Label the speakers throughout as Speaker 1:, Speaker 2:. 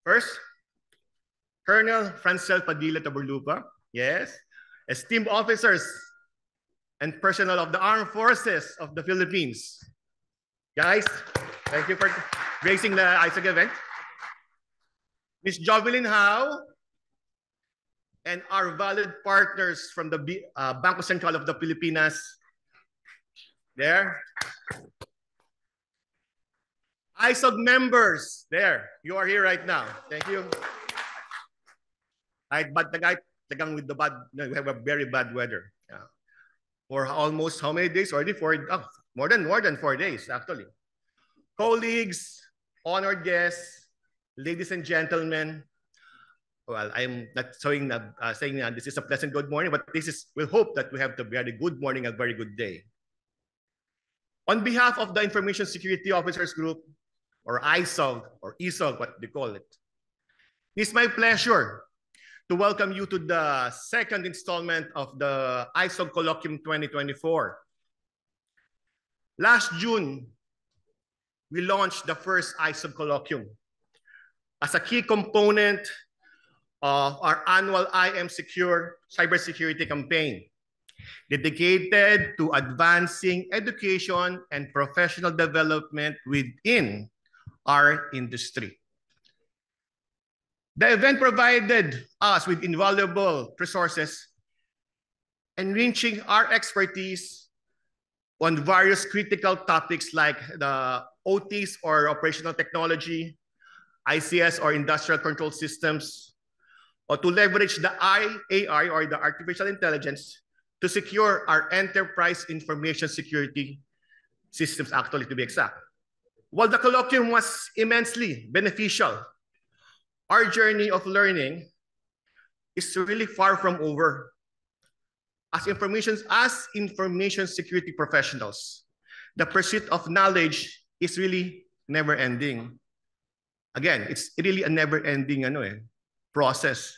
Speaker 1: First, Colonel Francel Padilla Taburlupa, yes, esteemed officers and personnel of the Armed Forces of the Philippines. Guys, thank you for gracing the ISAG event. Ms. Jovelyn Howe and our valued partners from the Bangko Sentral of the Pilipinas. There. ISOG members, there. You are here right now. Thank you. But tagang with the bad, we have a very bad weather. Yeah. For almost how many days already? More than 4 days, actually. Colleagues, honored guests, ladies and gentlemen. Well, I'm not saying that this is a pleasant good morning, but we'll hope that we have a very good morning, a very good day. On behalf of the Information Security Officers Group, or ISOG, or ESOG, what they call it, it's my pleasure to welcome you to the second installment of the ISOG Colloquium 2024. Last June, we launched the first ISOG Colloquium as a key component of our annual IM Secure cybersecurity campaign, dedicated to advancing education and professional development within our industry. The event provided us with invaluable resources, enriching our expertise on various critical topics like the OTs or operational technology, ICS or industrial control systems, or to leverage the AI or the artificial intelligence to secure our enterprise information security systems, actually, to be exact. While the colloquium was immensely beneficial, our journey of learning is really far from over. As information security professionals, the pursuit of knowledge is really never ending. Again, it's really a never ending process.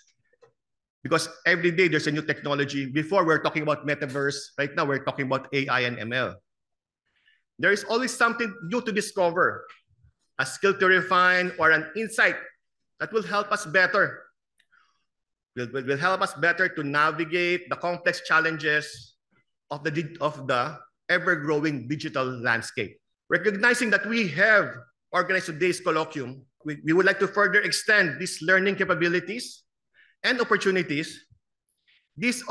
Speaker 1: Because every day there's a new technology. Before we're talking about metaverse, right now we're talking about AI and ML. There is always something new to discover, a skill to refine, or an insight that will help us better. Will help us better to navigate the complex challenges of the ever-growing digital landscape. Recognizing that we have organized today's colloquium, we would like to further extend these learning capabilities and opportunities. This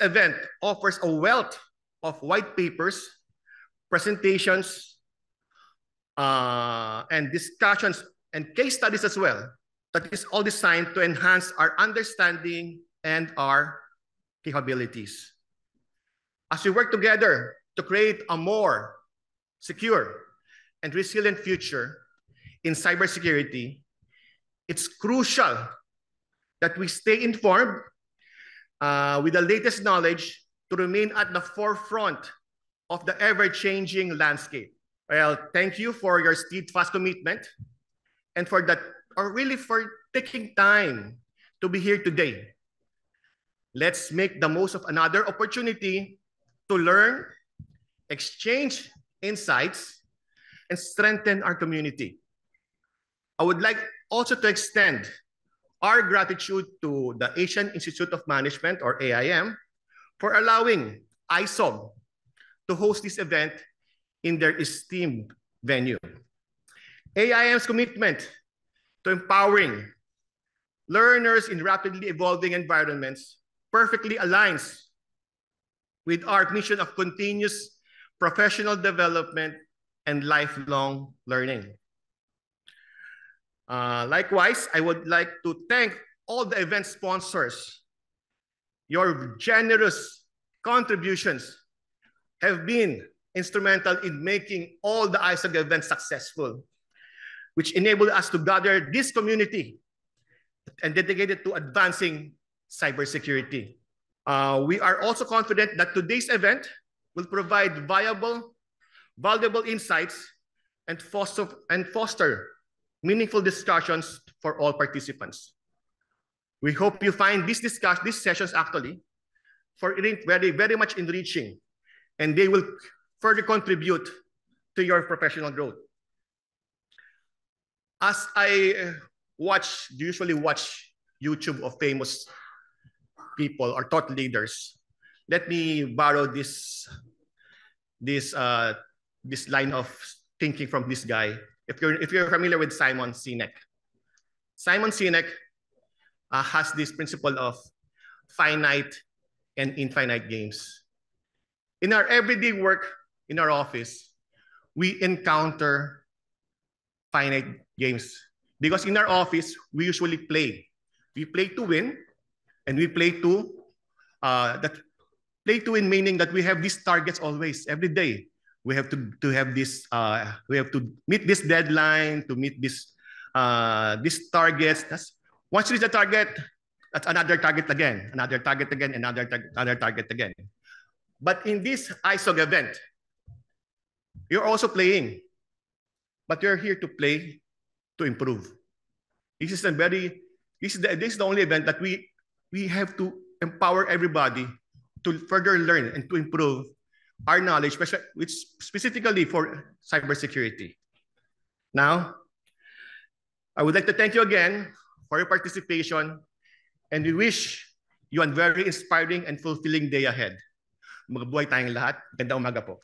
Speaker 1: event offers a wealth of white papers, presentations, and discussions and case studies as well, that is all designed to enhance our understanding and our capabilities. As we work together to create a more secure and resilient future in cybersecurity, it's crucial that we stay informed with the latest knowledge to remain at the forefront of the ever-changing landscape. Well, thank you for your steadfast commitment and for taking time to be here today. Let's make the most of another opportunity to learn, exchange insights, and strengthen our community. I would like also to extend our gratitude to the Asian Institute of Management, or AIM, for allowing ISOG to host this event in their esteemed venue. AIM's commitment to empowering learners in rapidly evolving environments perfectly aligns with our mission of continuous professional development and lifelong learning. Likewise, I would like to thank all the event sponsors. Your generous contributions have been instrumental in making all the ISOG events successful, which enabled us to gather this community and dedicate it to advancing cybersecurity. We are also confident that today's event will provide valuable insights and foster meaningful discussions for all participants. We hope you find these sessions actually very much enriching, and they will further contribute to your professional growth. As I usually watch YouTube of famous people or thought leaders, let me borrow this line of thinking from this guy. If you're familiar with Simon Sinek, Simon Sinek has this principle of finite and infinite games. In our everyday work in our office, we encounter finite games because in our office we usually play. We play to win, and we play to play to win, meaning that we have these targets always every day. We have to have this. We have to meet this deadline, to meet this these targets. Once you reach the target, that's another target again, another target again, another target again. But in this ISOG event, you're also playing, but you're here to play to improve. This is the only event that we have to empower everybody to further learn and to improve our knowledge, which specifically for cybersecurity. Now, I would like to thank you again for your participation, and we wish you a very inspiring and fulfilling day ahead. Magbuhay tayong lahat. Gandang umaga po.